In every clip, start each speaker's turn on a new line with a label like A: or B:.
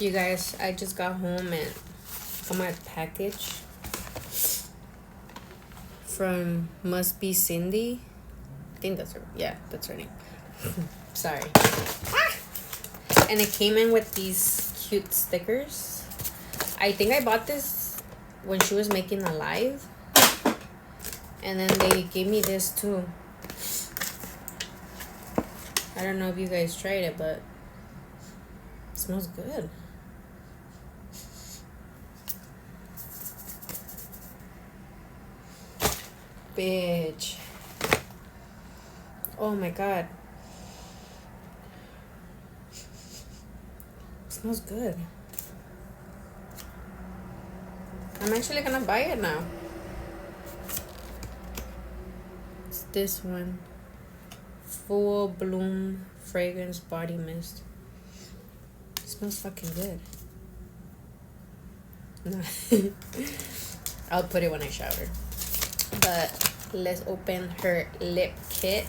A: You guys, I just got home and got my package from Must Be Cindy. I think that's her. Yeah, that's her name. Sorry. And it came in with these cute stickers. I think I bought this when she was making a live. And then they gave me this too. I don't know if you guys tried it, but it smells good. Bitch. Oh my god. It smells good. I'm actually gonna buy it now. It's this one. Full Bloom Fragrance Body Mist. It smells fucking good. I'll put it when I shower. But let's open her lip kit.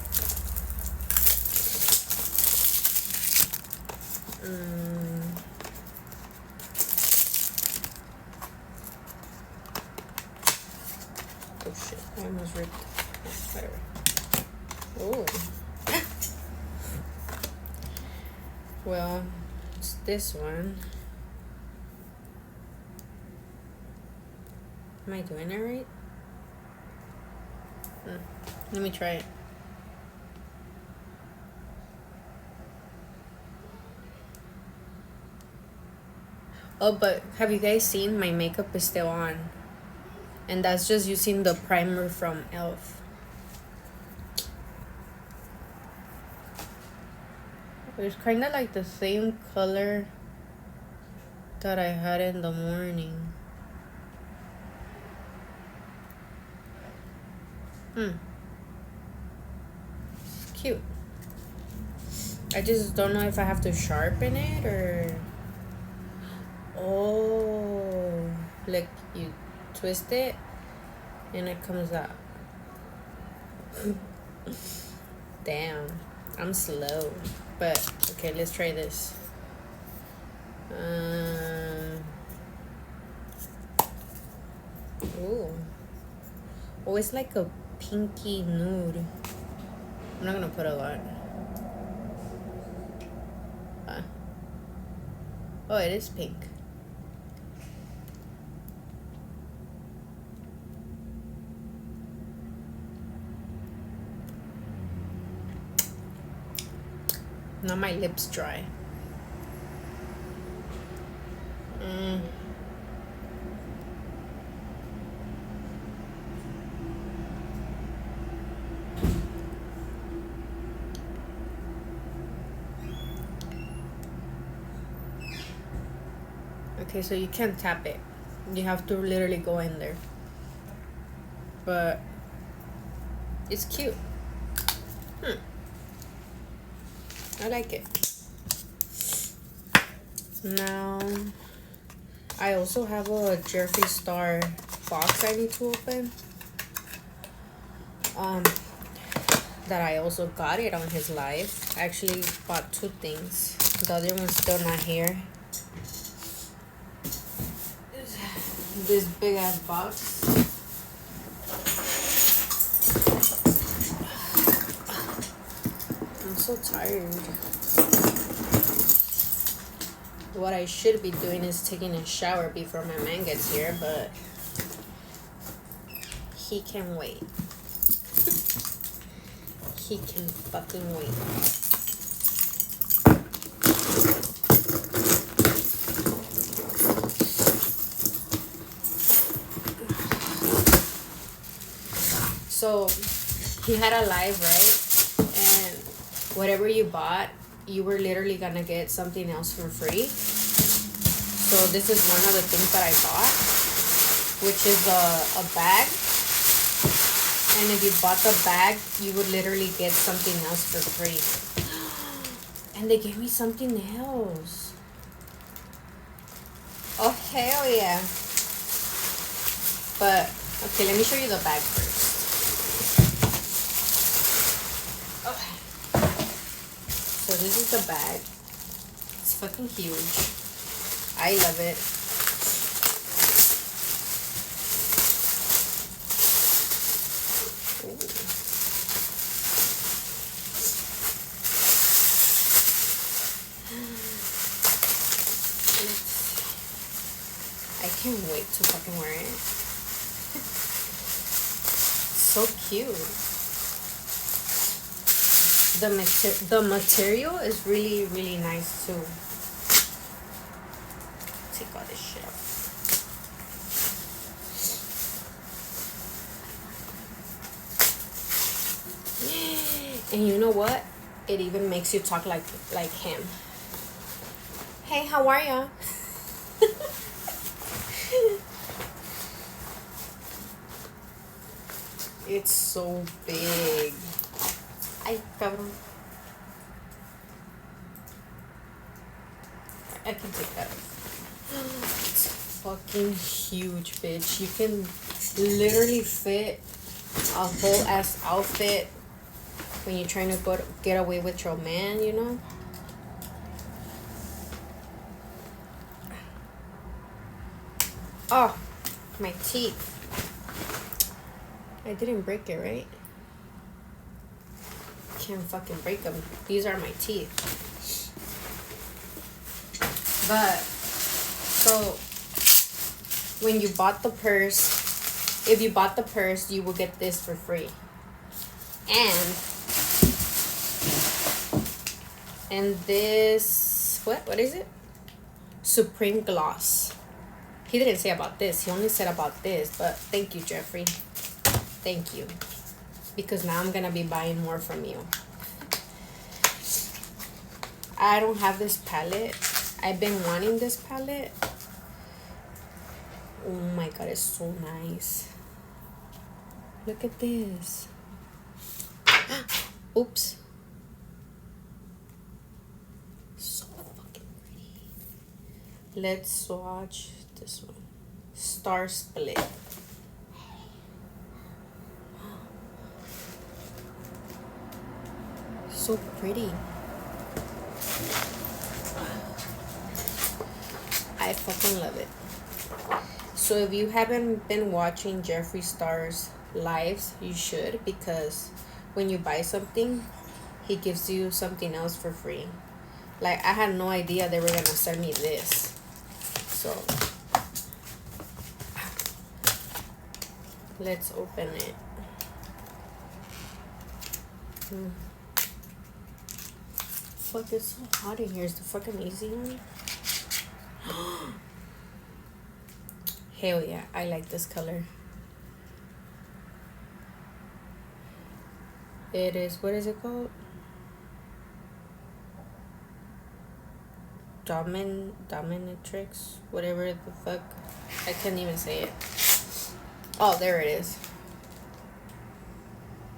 A: Oh shit, I almost ripped. Oh, whatever. Oh. Well, it's this one. Am I doing it right? Let me try it. Oh, but have you guys seen my makeup is still on? And that's just using the primer from e.l.f. It's kind of like the same color that I had in the morning. It's cute. I just don't know if I have to sharpen it or... Oh, like you twist it and it comes out. Damn, I'm slow. But okay, let's try this. Ooh. Oh, it's like a pinky nude. I'm not gonna put a lot. Oh, it is pink. Now my lips dry. Okay, so you can't tap it. You have to literally go in there. But it's cute. I like it. Now, I also have a Jeffree Star box I need to open. That I also got it on his live. I actually bought 2 things. The other one's still not here. This big ass box. I'm so tired. What I should be doing is taking a shower before my man gets here, but he can wait. He can fucking wait. So he had a live, right? And whatever you bought, you were literally gonna get something else for free. So this is one of the things that I bought, which is a bag. And if you bought the bag, you would literally get something else for free. And they gave me something else. Oh, hell yeah. But, okay, let me show you the bag first. Okay. So this is the bag. It's fucking huge. I love it. I can't wait to fucking wear it. So cute. The material is really, really nice too. Take all this shit off. And you know what? It even makes you talk like him. Hey, how are ya? It's so big. Ay, cabrón. I can take that off. It's fucking huge, bitch. You can literally fit a whole ass outfit when you're trying to get away with your man, you know? Oh, my teeth. I didn't break it, right? Can't fucking break them. These are my teeth. But, so, when you bought the purse, if you bought the purse, you will get this for free. And this, what is it? Supreme Gloss. He didn't say about this. He only said about this. But thank you, Jeffrey. Thank you. Because now I'm going to be buying more from you. I don't have this palette. I've been wanting this palette. Oh my god, it's so nice. Look at this. Oops. So fucking pretty. Let's swatch this one. Star Split. So pretty. I fucking love it. So if you haven't been watching Jeffree Star's lives, you should, because when you buy something, he gives you something else for free. Like, I had no idea they were gonna send me this. So let's open it. Fuck, it's so hot in here. Is the fucking easy one? Hell yeah, I like this color. It is, what is it called? Dominatrix, whatever the fuck. I can't even say it. Oh, there it is.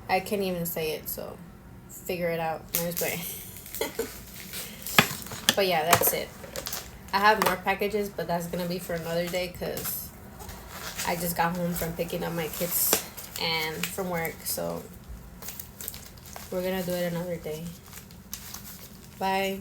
A: I can't even say it, so figure it out. Nice way. But yeah, that's it. I have more packages, but that's gonna be for another day because I just got home from picking up my kids and from work, so we're gonna do it another day. Bye.